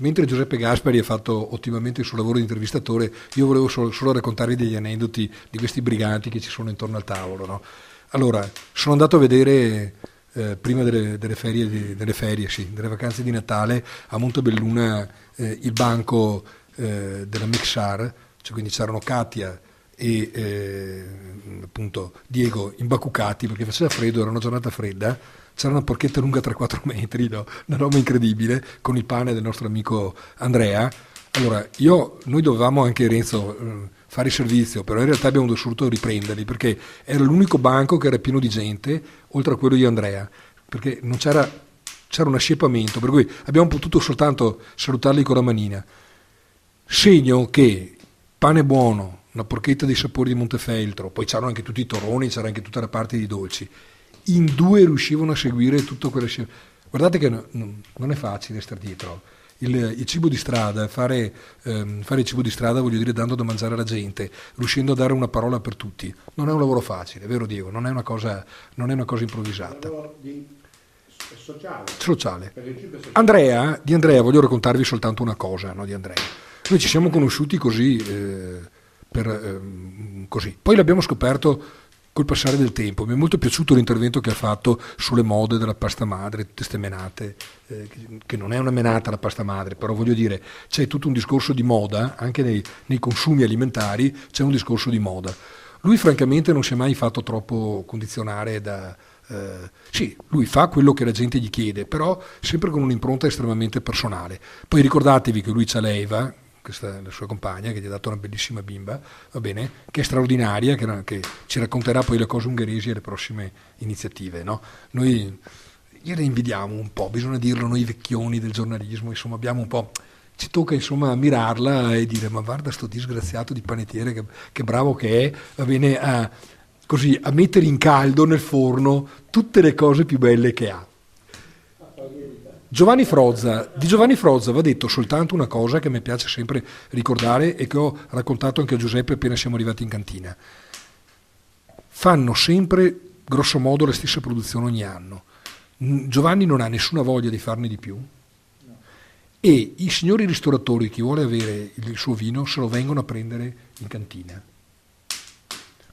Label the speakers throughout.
Speaker 1: mentre Giuseppe Gaspari ha fatto ottimamente il suo lavoro di intervistatore, io volevo solo raccontarvi degli aneddoti di questi briganti che ci sono intorno al tavolo, no? Allora, sono andato a vedere prima delle ferie, sì, delle vacanze di Natale a Montebelluna il banco della Mexar, cioè quindi c'erano Katia e appunto Diego imbacuccati perché faceva freddo, era una giornata fredda, c'era una porchetta lunga 3-4 metri, no? Una roba incredibile, con il pane del nostro amico Andrea. Allora, noi dovevamo anche Renzo fare il servizio, però in realtà abbiamo dovuto riprenderli perché era l'unico banco che era pieno di gente, oltre a quello di Andrea, perché non c'era un asciepamento, per cui abbiamo potuto soltanto salutarli con la manina. Segno che pane buono, una porchetta dei sapori di Montefeltro, poi c'erano anche tutti i torroni, c'era anche tutta la parte di dolci. In 2 riuscivano a seguire tutto quello. Guardate che non è facile stare dietro. Il cibo di strada, fare il cibo di strada, voglio dire, dando da mangiare alla gente, riuscendo a dare una parola per tutti. Non è un lavoro facile, vero Diego? Non è una cosa improvvisata.
Speaker 2: Un lavoro
Speaker 1: Sociale. Di Andrea voglio raccontarvi soltanto una cosa, no, di Andrea. Noi ci siamo conosciuti così, così. Poi l'abbiamo scoperto col passare del tempo. Mi è molto piaciuto l'intervento che ha fatto sulle mode della pasta madre, tutte ste menate, che non è una menata la pasta madre, però voglio dire, c'è tutto un discorso di moda, anche nei consumi alimentari c'è un discorso di moda. Lui francamente non si è mai fatto troppo condizionare da... sì, lui fa quello che la gente gli chiede, però sempre con un'impronta estremamente personale. Poi ricordatevi che lui c'ha l'Eva, questa è la sua compagna, che gli ha dato una bellissima bimba, va bene, che è straordinaria, che ci racconterà poi le cose ungheresi e le prossime iniziative, no? Noi gliele invidiamo un po', bisogna dirlo, noi vecchioni del giornalismo, insomma, abbiamo un po', ci tocca insomma ammirarla e dire ma guarda sto disgraziato di panettiere che bravo che è, va bene, a mettere in caldo nel forno tutte le cose più belle che ha. Di Giovanni Frozza va detto soltanto una cosa che mi piace sempre ricordare e che ho raccontato anche a Giuseppe appena siamo arrivati in cantina. Fanno sempre grosso modo la stessa produzione ogni anno. Giovanni non ha nessuna voglia di farne di più e i signori ristoratori, chi vuole avere il suo vino, se lo vengono a prendere in cantina.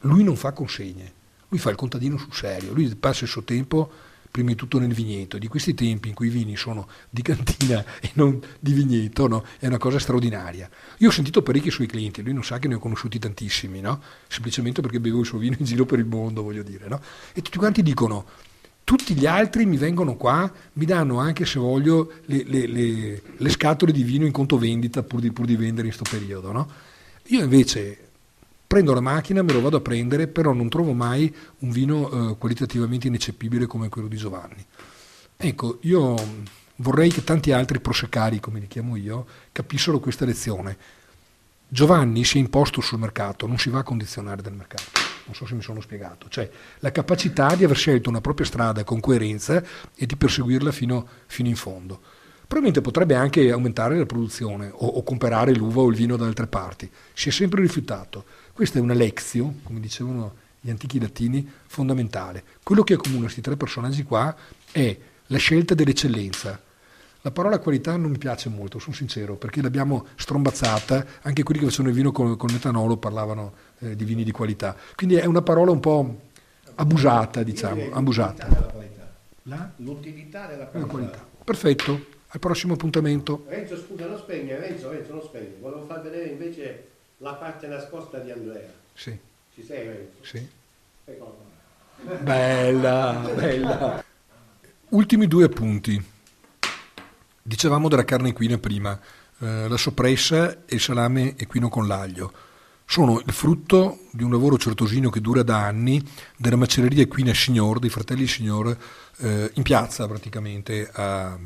Speaker 1: Lui non fa consegne, lui fa il contadino sul serio, lui passa il suo tempo prima di tutto nel vigneto. Di questi tempi in cui i vini sono di cantina e non di vigneto, no? È una cosa straordinaria. Io ho sentito parecchi suoi clienti, lui non sa che ne ho conosciuti tantissimi, no? Semplicemente perché bevo il suo vino in giro per il mondo, voglio dire, no? E tutti quanti dicono, tutti gli altri mi vengono qua, mi danno anche, se voglio, le scatole di vino in conto vendita pur di vendere in sto periodo, no? Io invece prendo la macchina, me lo vado a prendere, però non trovo mai un vino qualitativamente ineccepibile come quello di Giovanni. Ecco, io vorrei che tanti altri prosecari, come li chiamo io, capissero questa lezione. Giovanni si è imposto sul mercato, non si va a condizionare dal mercato. Non so se mi sono spiegato. Cioè, la capacità di aver scelto una propria strada con coerenza e di perseguirla fino in fondo. Probabilmente potrebbe anche aumentare la produzione o comprare l'uva o il vino da altre parti. Si è sempre rifiutato. Questa è una lezio, come dicevano gli antichi latini, fondamentale. Quello che accomuna questi 3 personaggi qua è la scelta dell'eccellenza. La parola qualità non mi piace molto, sono sincero, perché l'abbiamo strombazzata, anche quelli che facevano il vino con l'etanolo parlavano di vini di qualità. Quindi è una parola un po' abusata, diciamo, abusata.
Speaker 2: L'utilità della qualità.
Speaker 1: Perfetto, al prossimo appuntamento.
Speaker 2: Renzo, scusa, non spegni, Renzo, non spegni. Volevo far vedere invece la parte nascosta di Andrea.
Speaker 1: Sì.
Speaker 2: Ci sei, Renzo?
Speaker 1: Sì.
Speaker 2: Eccola.
Speaker 1: Bella. Ultimi 2 appunti. Dicevamo della carne equina prima, la soppressa e il salame equino con l'aglio. Sono il frutto di un lavoro certosino che dura da anni della macelleria equina Signor, dei fratelli Signor, in piazza praticamente a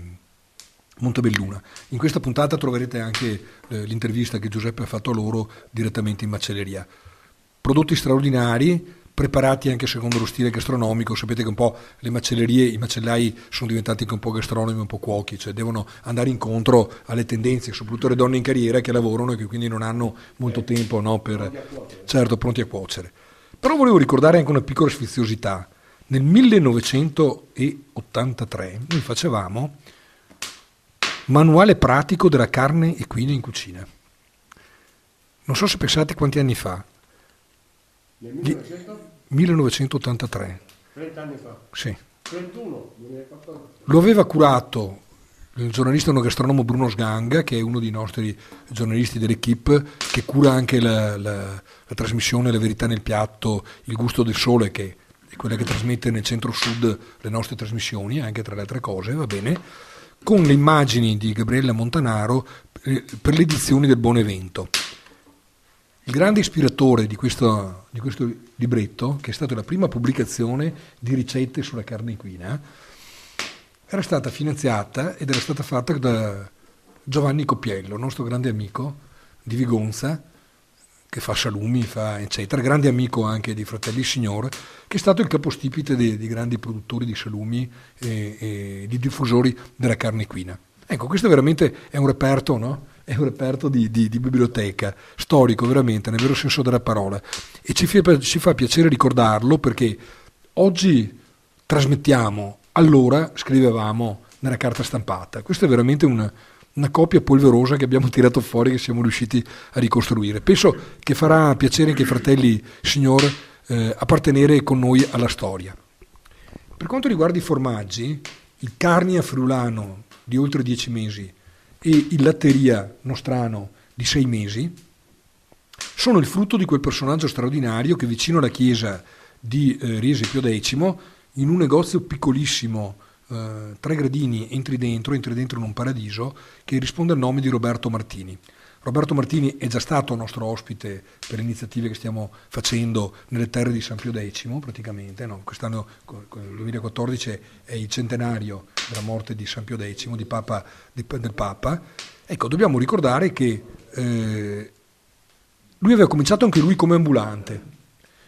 Speaker 1: Montebelluna. In questa puntata troverete anche l'intervista che Giuseppe ha fatto a loro direttamente in macelleria. Prodotti straordinari, preparati anche secondo lo stile gastronomico. Sapete che un po' le macellerie, i macellai sono diventati anche un po' gastronomi, un po' cuochi, cioè devono andare incontro alle tendenze, soprattutto le donne in carriera che lavorano e che quindi non hanno molto tempo, no, pronti a cuocere. Però volevo ricordare anche una piccola sfiziosità. Nel 1983 noi facevamo Manuale pratico della carne equina in cucina. Non so se pensate quanti anni fa.
Speaker 2: Nel 1900?
Speaker 1: 1983.
Speaker 2: 30 anni fa.
Speaker 1: Sì.
Speaker 2: 31, 2014.
Speaker 1: Lo aveva curato il giornalista enogastronomo Bruno Sganga, che è uno dei nostri giornalisti dell'Equipe, che cura anche la trasmissione La verità nel piatto, Il gusto del sole, che è quella che trasmette nel centro-sud le nostre trasmissioni, anche tra le altre cose, va bene, con le immagini di Gabriella Montanaro per le edizioni del Buon Evento. Il grande ispiratore di questo libretto, che è stata la prima pubblicazione di ricette sulla carne equina, era stata finanziata ed era stata fatta da Giovanni Coppiello, nostro grande amico di Vigonza, che fa salumi, fa eccetera, grande amico anche di Fratelli Signor, che è stato il capostipite di grandi produttori di salumi e di diffusori della carne equina. Ecco, questo veramente è un reperto, no? È un reperto di biblioteca, storico veramente, nel vero senso della parola. E ci fa piacere ricordarlo perché oggi trasmettiamo, allora scrivevamo nella carta stampata. Questa è veramente una copia polverosa che abbiamo tirato fuori, che siamo riusciti a ricostruire. Penso che farà piacere anche ai Fratelli Signor appartenere con noi alla storia. Per quanto riguarda i formaggi, il Carnia friulano di oltre 10 mesi e il Latteria Nostrano di 6 mesi sono il frutto di quel personaggio straordinario che vicino alla chiesa di Riese Pio X, in un negozio piccolissimo, 3 gradini, entri dentro in un paradiso, che risponde al nome di Roberto Martini. Roberto Martini è già stato nostro ospite per le iniziative che stiamo facendo nelle terre di San Pio X, praticamente, no? Quest'anno, il 2014, è il centenario della morte di San Pio X, del Papa. Ecco, dobbiamo ricordare che lui aveva cominciato anche lui come ambulante.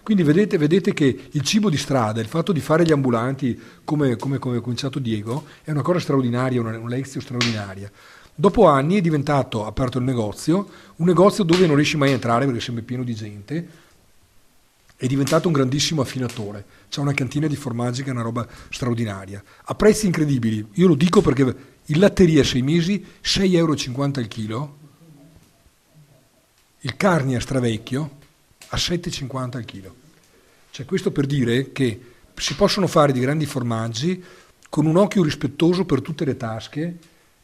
Speaker 1: Quindi vedete che il cibo di strada, il fatto di fare gli ambulanti come ha cominciato Diego, è una cosa straordinaria, una lezione straordinaria. Dopo anni è diventato, aperto il negozio, un negozio dove non riesci mai a entrare perché è sempre pieno di gente, è diventato un grandissimo affinatore, c'è una cantina di formaggi che è una roba straordinaria, a prezzi incredibili. Io lo dico perché il Latteria 6 mesi, 6,50 € al chilo, il Carnia Stravecchio a 7,50 al chilo. Cioè, questo per dire che si possono fare di grandi formaggi con un occhio rispettoso per tutte le tasche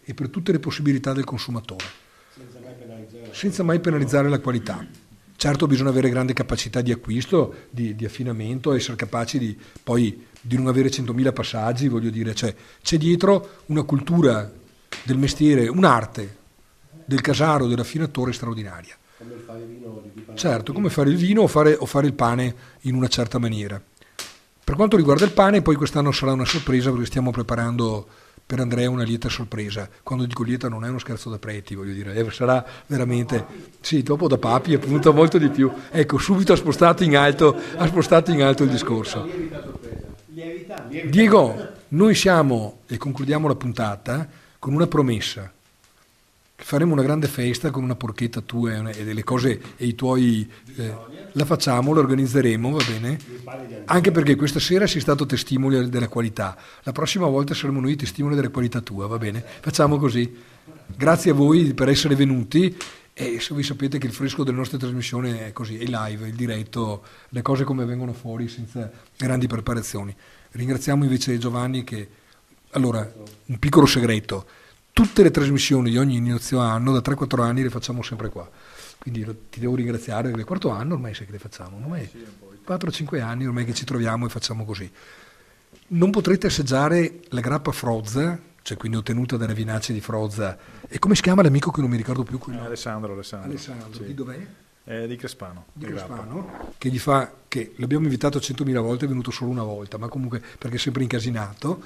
Speaker 1: e per tutte le possibilità del consumatore, senza mai penalizzare la qualità. Certo, bisogna avere grande capacità di acquisto, di affinamento, essere capaci di non avere 100.000 passaggi, voglio dire, cioè, c'è dietro una cultura del mestiere, un'arte del casaro, dell'affinatore straordinaria.
Speaker 2: Come fare il vino di pane.
Speaker 1: Certo, come fare il vino o fare il pane in una certa maniera. Per quanto riguarda il pane, poi quest'anno sarà una sorpresa perché stiamo preparando per Andrea una lieta sorpresa. Quando dico lieta non è uno scherzo da preti, voglio dire, sarà veramente, sì, dopo da papi appunto molto di più. Ecco, subito ha spostato in alto il discorso.
Speaker 2: Lievita.
Speaker 1: Diego, noi siamo, e concludiamo la puntata, con una promessa. Faremo una grande festa con una porchetta tua e delle cose e i tuoi, la facciamo, la organizzeremo, va bene? Anche perché questa sera sei stato testimone della qualità, la prossima volta saremo noi testimoni della qualità tua, va bene? Facciamo così. Grazie a voi per essere venuti e se voi sapete che il fresco delle nostre trasmissioni è così, è live, il diretto, le cose come vengono fuori senza grandi preparazioni. Ringraziamo invece Giovanni che, allora, un piccolo segreto. Tutte le trasmissioni di ogni inizio anno, da 3-4 anni, le facciamo sempre qua. Quindi ti devo ringraziare perché il quarto anno ormai sai che le facciamo, ormai 4-5 anni ormai che ci troviamo e facciamo così. Non potrete assaggiare la grappa Frozza, cioè quindi ottenuta dalle vinacce di Frozza. E come si chiama l'amico che non mi ricordo più?
Speaker 3: Alessandro.
Speaker 1: Sì. Di dov'è?
Speaker 3: Di Crespano.
Speaker 1: Di Crespano, che l'abbiamo invitato 100.000 volte, è venuto solo una volta, ma comunque perché è sempre incasinato.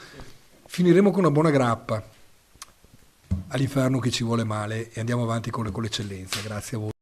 Speaker 1: Finiremo con una buona grappa. All'inferno che ci vuole male e andiamo avanti con l'eccellenza. Grazie a voi.